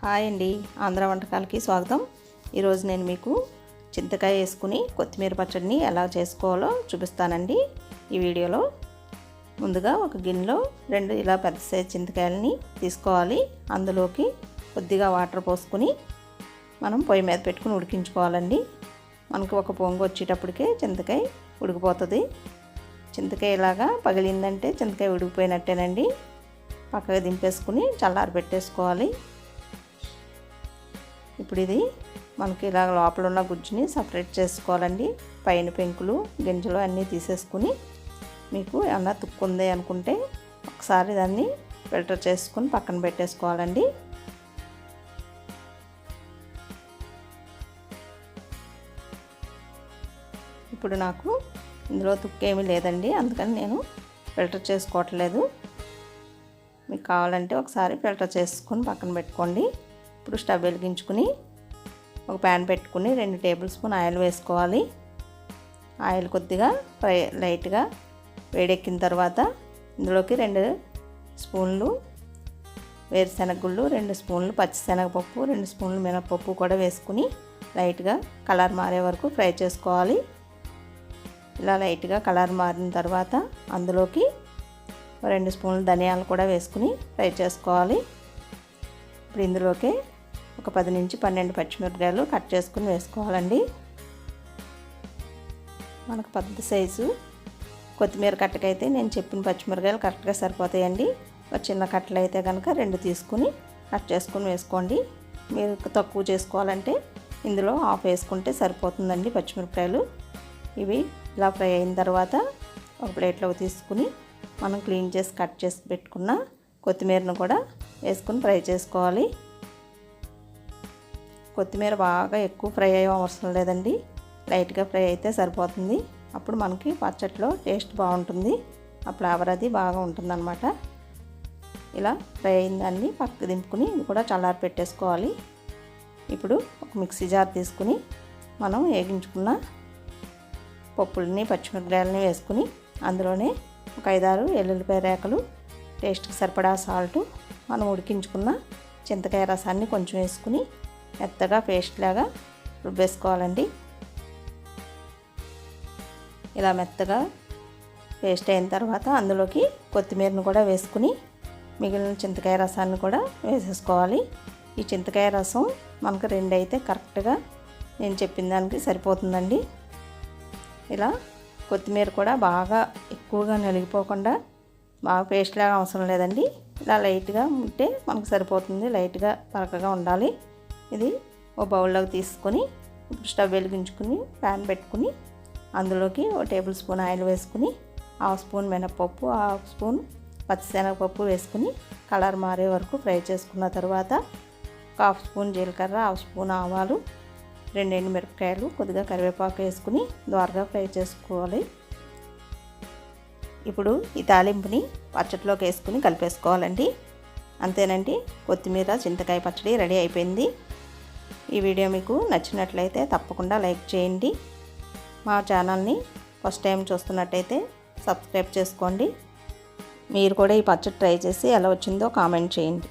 Hi అండి, ఆంధ్ర వంటకాలకి స్వాగతం. ఈరోజు నేను మీకు చింతకాయ వేసుకుని కొత్తిమీర పచ్చడిని ఎలా చేసుకోవాలో చూపిస్తానండి ఈ వీడియోలో. ముందుగా ఒక గిన్నెలో 2 ఇలా పెద్ద సైజు చింతకాయలని తీసుకోవాలి. అందులోకి కొద్దిగా వాటర్ పోసుకుని మనం పొయ్యి మీద పెట్టుకుని ఉడికించుకోవాలండి. మనకు ఒక పొంగు వచ్చేటప్పటికే చింతకాయ ఉడికిపోతుంది. చింతకాయ ఇలాగా పగిలిందంటే చింతకాయ ఉడికిపోయినట్టేనండి. పక్కగా దింపేసుకుని చల్లారి పెట్టేసుకోవాలి. ఇప్పుడు ఇది మనకి ఇలా లోపల ఉన్న గుజ్జుని సపరేట్ చేసుకోవాలండి. పైన పెంకులు గింజలు అన్నీ తీసేసుకుని మీకు ఏమన్నా తుక్కుంది అనుకుంటే ఒకసారి దాన్ని ఫిల్టర్ చేసుకుని పక్కన పెట్టేసుకోవాలండి. ఇప్పుడు నాకు ఇందులో తుక్కేమీ లేదండి, అందుకని నేను ఫిల్టర్ చేసుకోవట్లేదు. మీకు కావాలంటే ఒకసారి ఫిల్టర్ చేసుకుని పక్కన పెట్టుకోండి. ఇప్పుడు స్టవ్ వెలిగించుకుని ఒక ప్యాన్ పెట్టుకుని 2 టేబుల్ స్పూన్ ఆయిల్ వేసుకోవాలి. ఆయిల్ కొద్దిగా లైట్గా వేడెక్కిన తర్వాత ఇందులోకి 2 స్పూన్లు వేరుశనగ గుళ్ళు, 2 స్పూన్లు పచ్చిశనగపప్పు, 2 స్పూన్లు మినపప్పు కూడా వేసుకుని లైట్గా కలర్ మారే వరకు ఫ్రై చేసుకోవాలి. ఇలా లైట్గా కలర్ మారిన తర్వాత అందులోకి 2 స్పూన్లు ధనియాలు కూడా వేసుకుని ఫ్రై చేసుకోవాలి. ఇప్పుడు ఇందులోకి ఒక 10 నుంచి 12 పచ్చిమిరపకాయలు కట్ చేసుకుని వేసుకోవాలండి. మనకు పెద్ద సైజు కొత్తిమీర కట్టకైతే నేను చెప్పిన పచ్చిమిరపకాయలు కరెక్ట్గా సరిపోతాయండి. ఒక చిన్న కట్టలు అయితే కనుక 2 తీసుకుని కట్ చేసుకుని వేసుకోండి. మీరు తక్కువ చేసుకోవాలంటే ఇందులో హాఫ్ వేసుకుంటే సరిపోతుందండి పచ్చిమిరపకాయలు. ఇవి ఇలా ఫ్రై అయిన తర్వాత ఒక ప్లేట్లోకి తీసుకుని మనం క్లీన్ చేసి కట్ చేసి పెట్టుకున్న కొత్తిమీరను కూడా వేసుకుని ఫ్రై చేసుకోవాలి. కొత్తిమీర బాగా ఎక్కువ ఫ్రై అయ్యే అవసరం లేదండి, లైట్గా ఫ్రై అయితే సరిపోతుంది. అప్పుడు మనకి పచ్చడిలో టేస్ట్ బాగుంటుంది, ఆ ఫ్లేవర్ అది బాగా ఉంటుందన్నమాట. ఇలా ఫ్రై అయిన దాన్ని పక్కకు దింపుకుని ఇది కూడా చల్లారి పెట్టేసుకోవాలి. ఇప్పుడు ఒక మిక్సీ జార్ తీసుకుని మనం వేగించుకున్న పప్పులని పచ్చిమిరపకాయలని వేసుకుని అందులోనే ఒక 5-6 ఎల్లుల్లిపాయ రేకలు, టేస్ట్కి సరిపడా సాల్టు, మనం ఉడికించుకున్న చింతకాయ రసాన్ని కొంచెం వేసుకుని మెత్తగా పేస్ట్ లాగా రుబ్బేసుకోవాలండి. ఇలా మెత్తగా పేస్ట్ అయిన తర్వాత అందులోకి కొత్తిమీరను కూడా వేసుకుని మిగిలిన చింతకాయ రసాన్ని కూడా వేసేసుకోవాలి. ఈ చింతకాయ రసం మనకు 2 అయితే కరెక్ట్గా నేను చెప్పిన దానికి సరిపోతుందండి. ఇలా కొత్తిమీర కూడా బాగా ఎక్కువగా నలిగిపోకుండా బాగా పేస్ట్ లాగా అవసరం లేదండి, ఇలా లైట్గా ఉంటే మనకు సరిపోతుంది. లైట్గా పరకగా ఉండాలి. ఇది ఓ బౌల్లోకి తీసుకొని స్టవ్ వెలిగించుకుని ప్యాన్ పెట్టుకుని అందులోకి 1 టేబుల్ స్పూన్ ఆయిల్ వేసుకుని 1/2 స్పూన్ మినపప్పు, 1/2 స్పూన్ పచ్చిశనగపప్పు వేసుకుని కలర్ మారే వరకు ఫ్రై చేసుకున్న తర్వాత 1/2 స్పూన్ జీలకర్ర, 1/2 స్పూన్ ఆవాలు, 2 ఎండుమిరపకాయలు, కొద్దిగా కరివేపాకు వేసుకుని దోరగా ఫ్రై చేసుకోవాలి. ఇప్పుడు ఈ తాలింపుని పచ్చడిలోకి వేసుకుని కలిపేసుకోవాలండి. అంతేనండి, కొత్తిమీర చింతకాయ పచ్చడి రెడీ అయిపోయింది. ఈ వీడియో మీకు నచ్చినట్లయితే తప్పకుండా లైక్ చేయండి. మా ఛానల్ని ఫస్ట్ టైం చూస్తున్నట్టయితే సబ్స్క్రైబ్ చేసుకోండి. మీరు కూడా ఈ పచ్చడి ట్రై చేసి ఎలా వచ్చిందో కామెంట్ చేయండి.